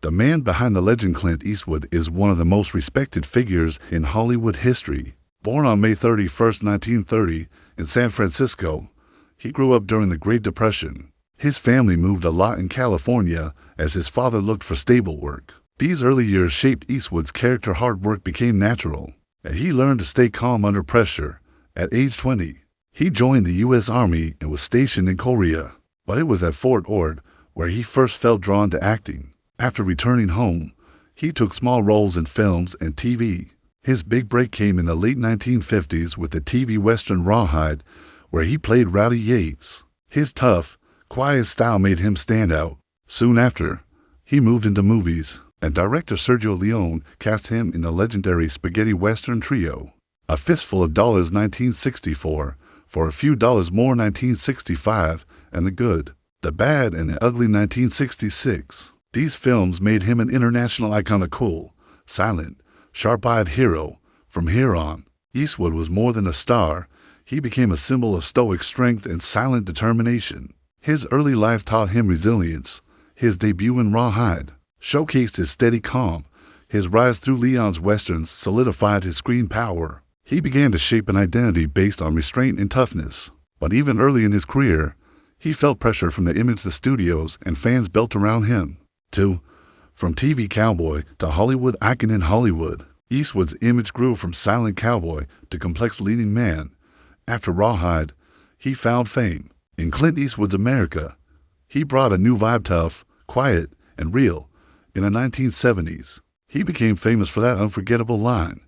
The man behind the legend Clint Eastwood is one of the most respected figures in Hollywood history. Born on May 31, 1930, in San Francisco, he grew up during the Great Depression. His family moved a lot in California as his father looked for stable work. These early years shaped Eastwood's character. Hard work became natural, and he learned to stay calm under pressure. At age 20, he joined the U.S. Army and was stationed in Korea. But it was at Fort Ord where he first felt drawn to acting. After returning home, he took small roles in films and TV. His big break came in the late 1950s with the TV Western Rawhide, where he played Rowdy Yates. His tough, quiet style made him stand out. Soon after, he moved into movies, and director Sergio Leone cast him in the legendary spaghetti western trio, A Fistful of Dollars 1964, For a Few Dollars More 1965, and The Good, the Bad, and the Ugly 1966. These films made him an international icon, a cool, silent, sharp-eyed hero. From here on, Eastwood was more than a star. He became a symbol of stoic strength and silent determination. His early life taught him resilience. His debut in Rawhide showcased his steady calm. His rise through Leon's westerns solidified his screen power. He began to shape an identity based on restraint and toughness. But even early in his career, he felt pressure from the image the studios and fans built around him. From TV cowboy to Hollywood icon in Hollywood, Eastwood's image grew from silent cowboy to complex leading man. After Rawhide, he found fame. In Clint Eastwood's America, he brought a new vibe, tough, quiet, and real. In the 1970s, he became famous for that unforgettable line,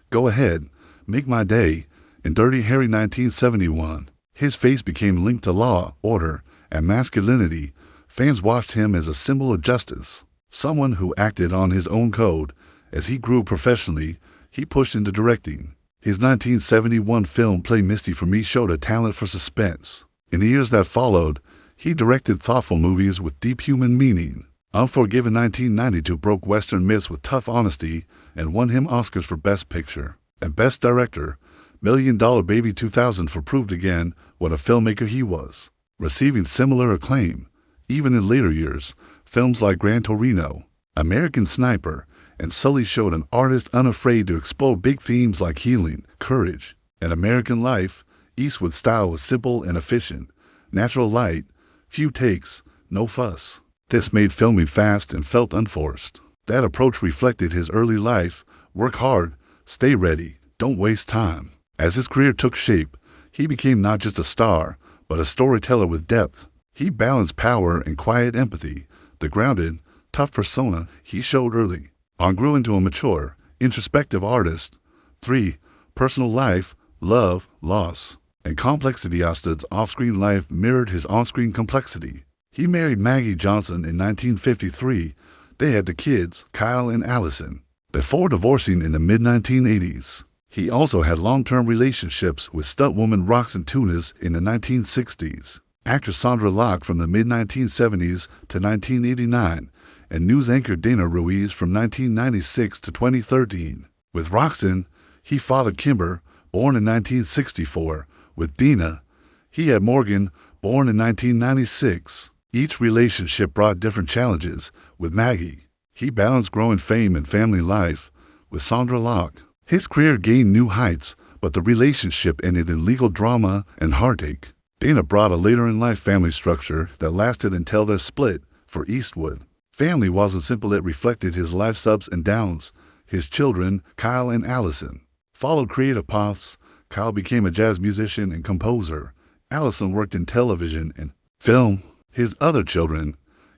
"Go ahead, make my day," in Dirty Harry 1971. His face became linked to law, order, and masculinity. Fans watched him as a symbol of justice, someone who acted on his own code. As he grew professionally, he pushed into directing. His 1971 film Play Misty for Me showed a talent for suspense. In the years that followed, he directed thoughtful movies with deep human meaning. Unforgiven 1992 broke Western myths with tough honesty and won him Oscars for Best Picture and Best Director. $1 Million Baby 2004 proved again what a filmmaker he was, receiving similar acclaim. Even in later years, films like Gran Torino, American Sniper, and Sully showed an artist unafraid to explore big themes like healing, courage, and American life. Eastwood's style was simple and efficient, natural light, few takes, no fuss. This made filming fast and felt unforced. That approach reflected his early life: work hard, stay ready, don't waste time. As his career took shape, he became not just a star, but a storyteller with depth. He balanced power and quiet empathy. The grounded, tough persona he showed early on grew into a mature, introspective artist. Personal life, love, loss, and complexity. Eastwood's off-screen life mirrored his on-screen complexity. He married Maggie Johnson in 1953. They had 2 kids, Kyle and Allison, before divorcing in the mid-1980s. He also had long-term relationships with stuntwoman Roxanne Tunis in the 1960s, actress Sandra Locke from the mid-1970s to 1989, and news anchor Dana Ruiz from 1996 to 2013. With Roxanne, he fathered Kimber, born in 1964. With Dina, he had Morgan, born in 1996. Each relationship brought different challenges. With Maggie, he balanced growing fame and family life. With Sandra Locke, his career gained new heights, but the relationship ended in legal drama and heartache. Dana brought a later-in-life family structure that lasted until their split. For Eastwood, family wasn't simple. It reflected his life's ups and downs. His children, Kyle and Allison, followed creative paths. Kyle became a jazz musician and composer. Allison worked in television and film. His other children,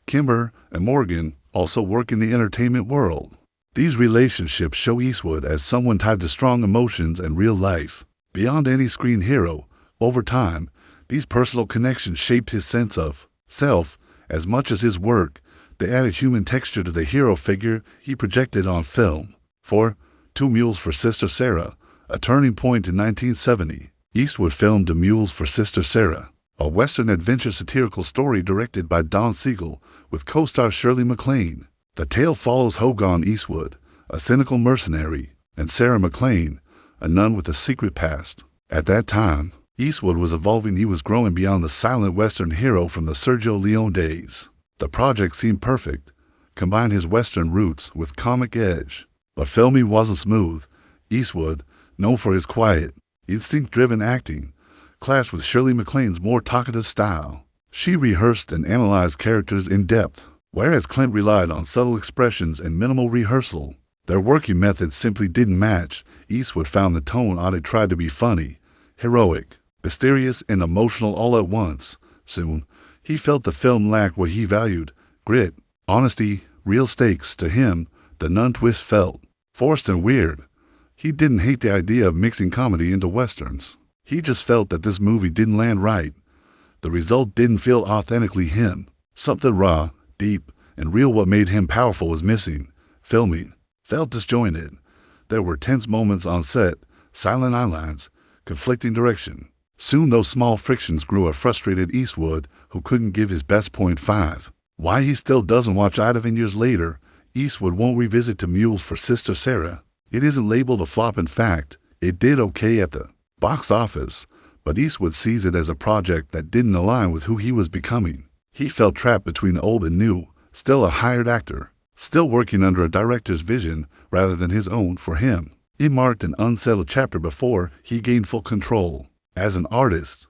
Kimber and Morgan, also work in the entertainment world. These relationships show Eastwood as someone tied to strong emotions and real life. Beyond any screen hero, over time, these personal connections shaped his sense of self as much as his work. They added human texture to the hero figure he projected on film. 2 Mules for Sister Sarah, a turning point in 1970. Eastwood filmed 2 Mules for Sister Sarah, a Western adventure satirical story directed by Don Siegel with co-star Shirley MacLaine. The tale follows Hogan Eastwood, a cynical mercenary, and Sarah MacLaine, a nun with a secret past. At that time, Eastwood was evolving. He was growing beyond the silent Western hero from the Sergio Leone days. The project seemed perfect. combined his Western roots with comic edge. But filming wasn't smooth. Eastwood, known for his quiet, instinct-driven acting, clashed with Shirley MacLaine's more talkative style. She rehearsed and analyzed characters in depth, whereas Clint relied on subtle expressions and minimal rehearsal. Their working methods simply didn't match. Eastwood found the tone ought to try to be funny, heroic, mysterious, and emotional all at once. Soon, he felt the film lacked what he valued: grit, honesty, real stakes. To him, the nun twist felt forced and weird. He didn't hate the idea of mixing comedy into westerns. He just felt that this movie didn't land right. The result didn't feel authentically him. Something raw, deep, and real what made him powerful was missing. Filming felt disjointed. There were tense moments on set, silent outlines, conflicting direction. Soon those small frictions grew a frustrated Eastwood who couldn't give his best .5. Why he still doesn't watch out of it years later, Eastwood won't revisit To Mules for Sister Sarah. It isn't labeled a flop. In fact, it did okay at the box office, but Eastwood sees it as a project that didn't align with who he was becoming. He felt trapped between the old and new, still a hired actor, still working under a director's vision rather than his own. For him, it marked an unsettled chapter before he gained full control. As an artist,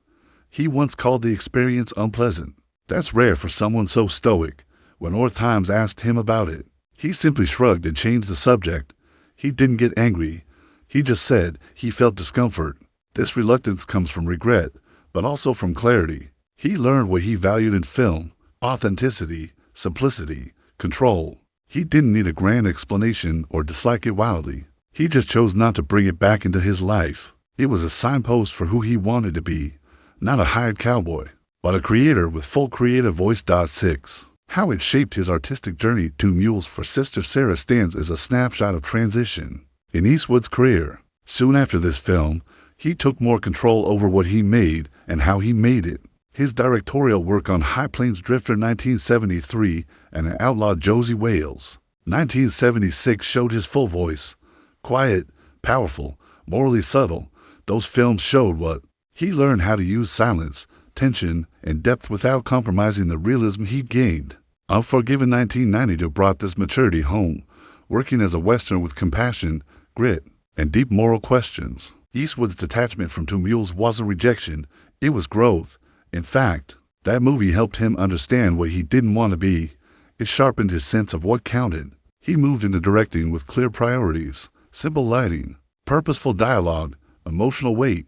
he once called the experience unpleasant. That's rare for someone so stoic. When North Times asked him about it, he simply shrugged and changed the subject. He didn't get angry. He just said he felt discomfort. This reluctance comes from regret, but also from clarity. He learned what he valued in film: authenticity, simplicity, control. He didn't need a grand explanation or dislike it wildly. He just chose not to bring it back into his life. It was a signpost for who he wanted to be, not a hired cowboy, but a creator with full creative voice. 6. How it shaped his artistic journey. To Mules for Sister Sarah stands as a snapshot of transition in Eastwood's career. Soon after this film, he took more control over what he made and how he made it. His directorial work on High Plains Drifter 1973 and An Outlaw Josie Wales 1976 showed his full voice. Quiet, powerful, morally subtle, those films showed what he learned: how to use silence, tension, and depth without compromising the realism he'd gained. Unforgiven 1992 brought this maturity home, working as a Western with compassion, grit, and deep moral questions. Eastwood's detachment from To Mules wasn't rejection, it was growth. In fact, that movie helped him understand what he didn't want to be. It sharpened his sense of what counted. He moved into directing with clear priorities, simple lighting, purposeful dialogue, emotional weight.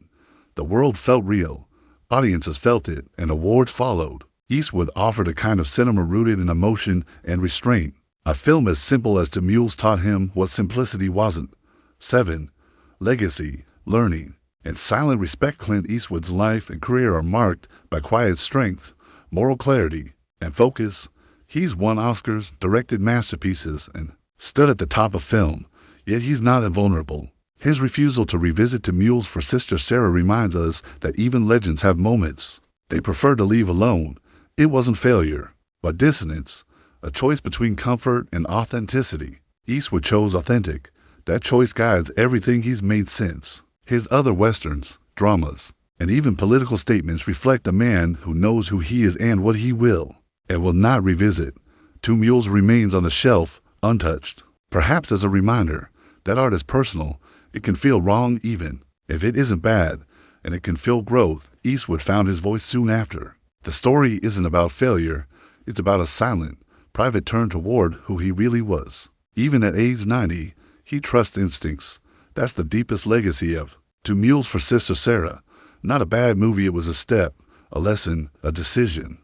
The world felt real. Audiences felt it, and awards followed. Eastwood offered a kind of cinema rooted in emotion and restraint. A film as simple as To Mules taught him what simplicity wasn't. 7. Legacy, learning, and silent respect. Clint Eastwood's life and career are marked by quiet strength, moral clarity, and focus. He's won Oscars, directed masterpieces, and stood at the top of film, yet he's not invulnerable. His refusal to revisit To Mules for Sister Sarah reminds us that even legends have moments they prefer to leave alone. It wasn't failure, but dissonance, a choice between comfort and authenticity. Eastwood chose authentic. That choice guides everything he's made since. His other westerns, dramas, and even political statements reflect a man who knows who he is and what he will, and will not revisit. To Mules remains on the shelf, untouched, perhaps as a reminder that art is personal. It can feel wrong even if it isn't bad, and it can feel growth. Eastwood found his voice soon after. The story isn't about failure, it's about a silent, private turn toward who he really was. Even at age 90, he trusts instincts. That's the deepest legacy of To Mules for Sister Sarah. Not a bad movie, it was a step, a lesson, a decision.